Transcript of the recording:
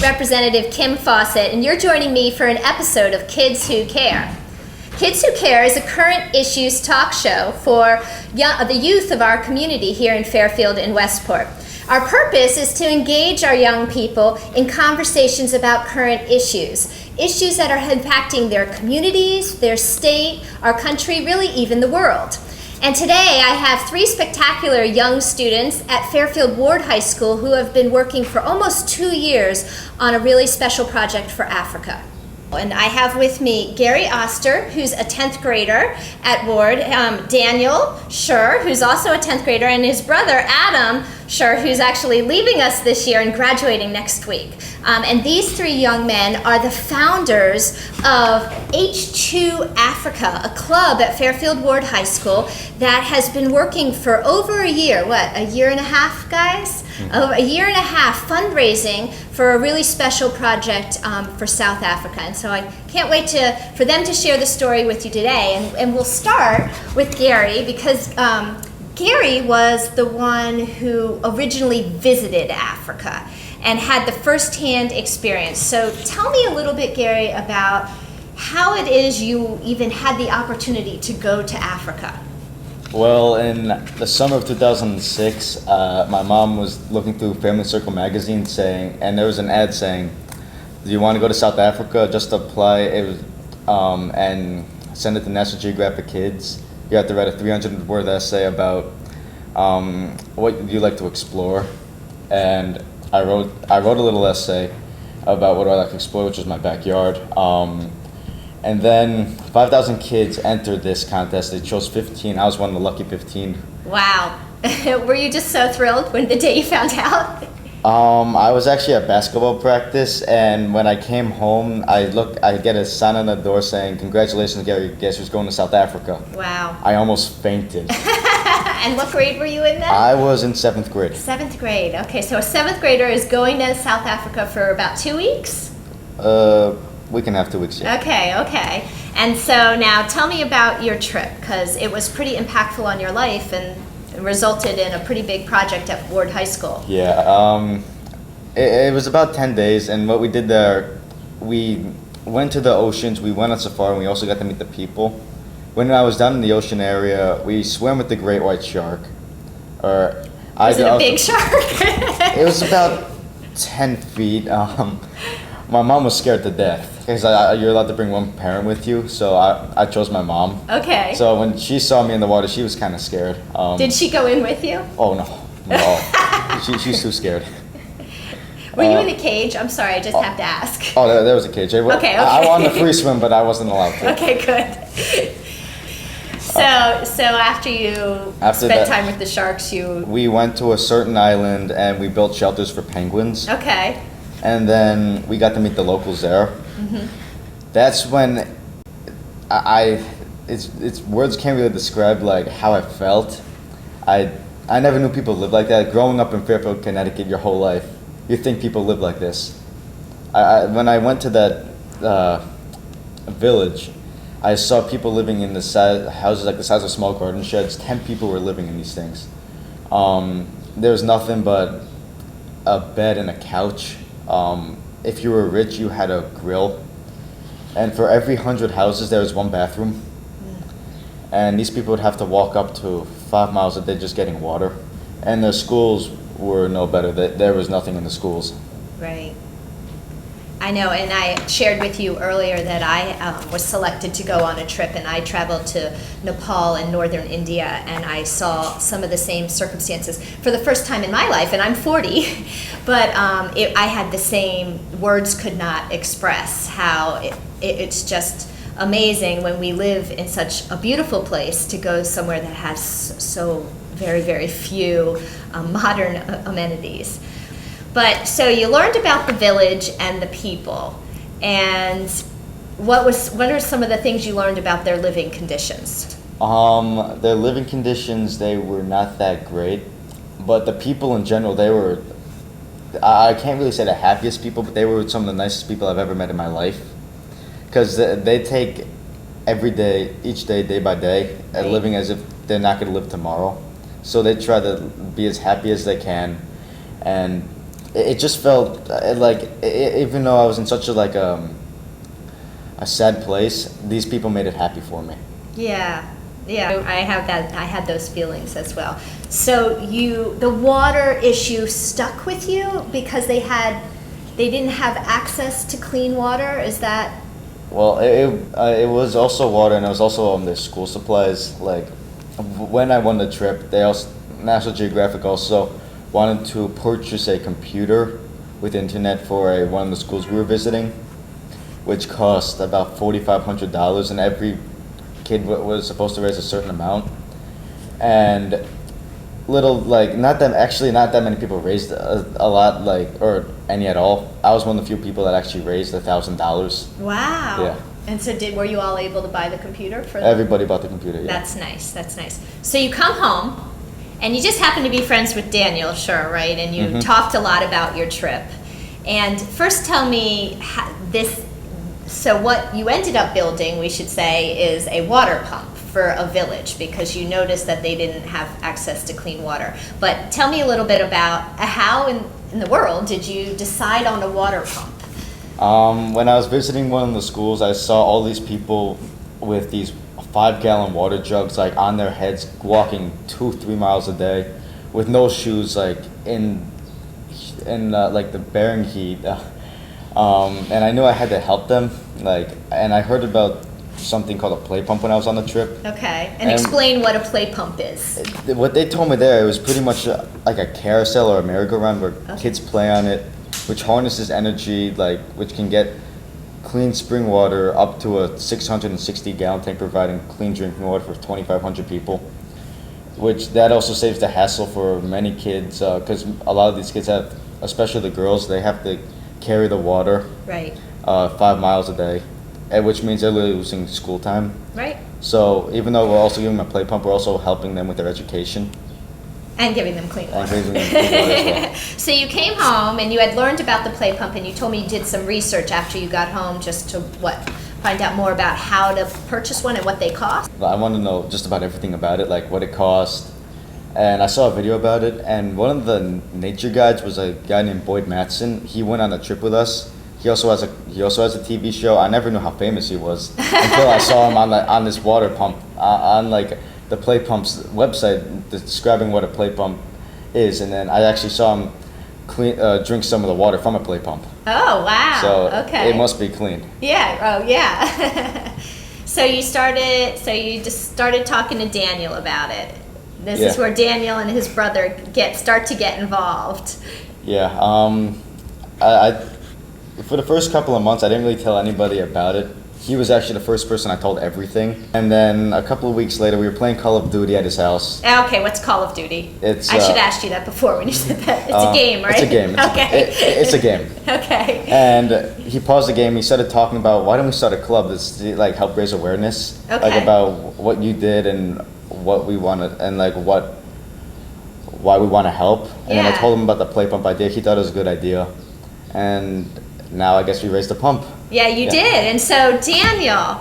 Representative Kim Fawcett, and you're joining me for an episode of Kids Who Care. Kids Who Care is a current issues talk show for the youth of our community here in Fairfield and Westport. Our purpose is to engage our young people in conversations about current issues that are impacting their communities, their state, our country, really even the world. And today I have three spectacular young students at Fairfield Ward High School who have been working for almost 2 years on a really special project for Africa. And I have with me Gary Oster, who's a 10th grader at Ward, Daniel Schur, who's also a 10th grader, and his brother Adam Schur, who's actually leaving us this year and graduating next week. And these three young men are the founders of H2Africa, a club at Fairfield Ward High School that has been working for over a year. A year and a half, guys? Over a year and a half fundraising for a really special project for South Africa. And so I can't wait for them to share the story with you today. And we'll start with Gary because Gary was the one who originally visited Africa and had the first-hand experience. So tell me a little bit, Gary, about how it is you even had the opportunity to go to Africa. Well, in the summer of 2006, my mom was looking through Family Circle magazine and there was an ad saying, do you want to go to South Africa? Just apply and send it to National Geographic Kids. You have to write a 300-word essay about what you like to explore. And I wrote a little essay about what I like to explore, which was my backyard. And then 5,000 kids entered this contest. They chose 15. I was one of the lucky 15. Wow. Were you just so thrilled when the day you found out? I was actually at basketball practice, and when I came home, I get a sign on the door saying, "Congratulations, Gary, guess who's going to South Africa." Wow. I almost fainted. And what grade were you in then? I was in 7th grade. 7th grade. Okay, so a 7th grader is going to South Africa for about 2 weeks? We can have 2 weeks, yeah. Okay. And so now tell me about your trip, because it was pretty impactful on your life and resulted in a pretty big project at Ward High School. Yeah, it was about 10 days, and what we did there, we went to the oceans, we went on safari, and we also got to meet the people. When I was down in the ocean area, we swam with the great white shark. Was it a big shark? It was about 10 feet. My mom was scared to death because you're allowed to bring one parent with you, so I chose my mom. Okay. So when she saw me in the water, she was kind of scared. Did she go in with you? Oh no. She's too scared. Were you in a cage? I'm sorry, I just have to ask. Oh, there was a cage. Okay. I wanted to free swim, but I wasn't allowed to. Okay, good. So after spent time with the sharks, we went to a certain island and we built shelters for penguins. Okay. And then we got to meet the locals there. Mm-hmm. That's when it's words can't really describe like how I felt. I never knew people lived like that. Growing up in Fairfield, Connecticut, your whole life, you think people live like this. When I went to that village, I saw people living in houses like the size of small garden sheds. 10 people were living in these things. There was nothing but a bed and a couch. If you were rich, you had a grill. And for every 100 houses, there was one bathroom. And these people would have to walk up to 5 miles a day just getting water. And their schools were no better. There was nothing in the schools. Right. I know, and I shared with you earlier that I was selected to go on a trip, and I traveled to Nepal and northern India, and I saw some of the same circumstances for the first time in my life, and I'm 40, but I had the same words could not express how it's just amazing when we live in such a beautiful place to go somewhere that has so very, very few modern amenities. But so you learned about the village and the people, and what are some of the things you learned about their living conditions? Their living conditions, they were not that great, but the people in general, they were, I can't really say the happiest people, but they were some of the nicest people I've ever met in my life, because they take every day, each day, day by day, Right. living as if they're not going to live tomorrow. So they try to be as happy as they can, and it just felt even though I was in such a sad place, these people made it happy for me. Yeah, yeah. I had those feelings as well. So the water issue stuck with you because they didn't have access to clean water. Is that? Well, it was also water, and it was also the school supplies. Like when I won the trip, National Geographic also wanted to purchase a computer with internet for one of the schools we were visiting, which cost about $4,500, and every kid was supposed to raise a certain amount. And not that many people raised a lot, or any at all. I was one of the few people that actually raised $1,000. Wow. Yeah. And so were you all able to buy the computer for them? Everybody bought the computer, yeah. That's nice. So you come home, and you just happen to be friends with Daniel, sure, right? And you talked a lot about your trip. And first tell me so what you ended up building, we should say, is a water pump for a village because you noticed that they didn't have access to clean water. But tell me a little bit about how in the world did you decide on a water pump? When I was visiting one of the schools, I saw all these people with these 5-gallon water jugs on their heads, walking 2-3 miles a day with no shoes, in the bearing heat. And I knew I had to help them. And I heard about something called a play pump when I was on the trip. Okay, and explain what a play pump is. What they told me there, it was pretty much like a carousel or a merry-go-round where kids play on it, which harnesses energy, which can get clean spring water up to a 660-gallon tank, providing clean drinking water for 2,500 people. Which that also saves the hassle for many kids, because a lot of these kids have, especially the girls, they have to carry the water 5 miles a day, which means they're losing school time. Right. So even though we're also giving them a play pump, we're also helping them with their education. And giving them clean water. And giving them clean water as well. So you came home and you had learned about the play pump, and you told me you did some research after you got home just to find out more about how to purchase one and what they cost? I want to know just about everything about it, what it cost. And I saw a video about it, and one of the nature guides was a guy named Boyd Matson. He went on a trip with us. He also has a TV show. I never knew how famous he was until I saw him on this water pump on the play pump's website describing what a play pump is, and then I actually saw him drink some of the water from a play pump. Oh wow! So okay, it must be clean. Yeah. Oh yeah. So you just started talking to Daniel about it. This is where Daniel and his brother start to get involved. Yeah. I for the first couple of months, I didn't really tell anybody about it. He was actually the first person I told everything. And then a couple of weeks later, we were playing Call of Duty at his house. Okay, what's Call of Duty? I should ask you that before when you said that. It's a game, right? It's a game. It's a game. Okay. And he paused the game. He started talking about, why don't we start a club that's help raise awareness, about what you did and what we wanted, and why we want to help. And then I told him about the play pump idea. He thought it was a good idea, and now I guess we raised the pump. Yeah, you did. And so Daniel,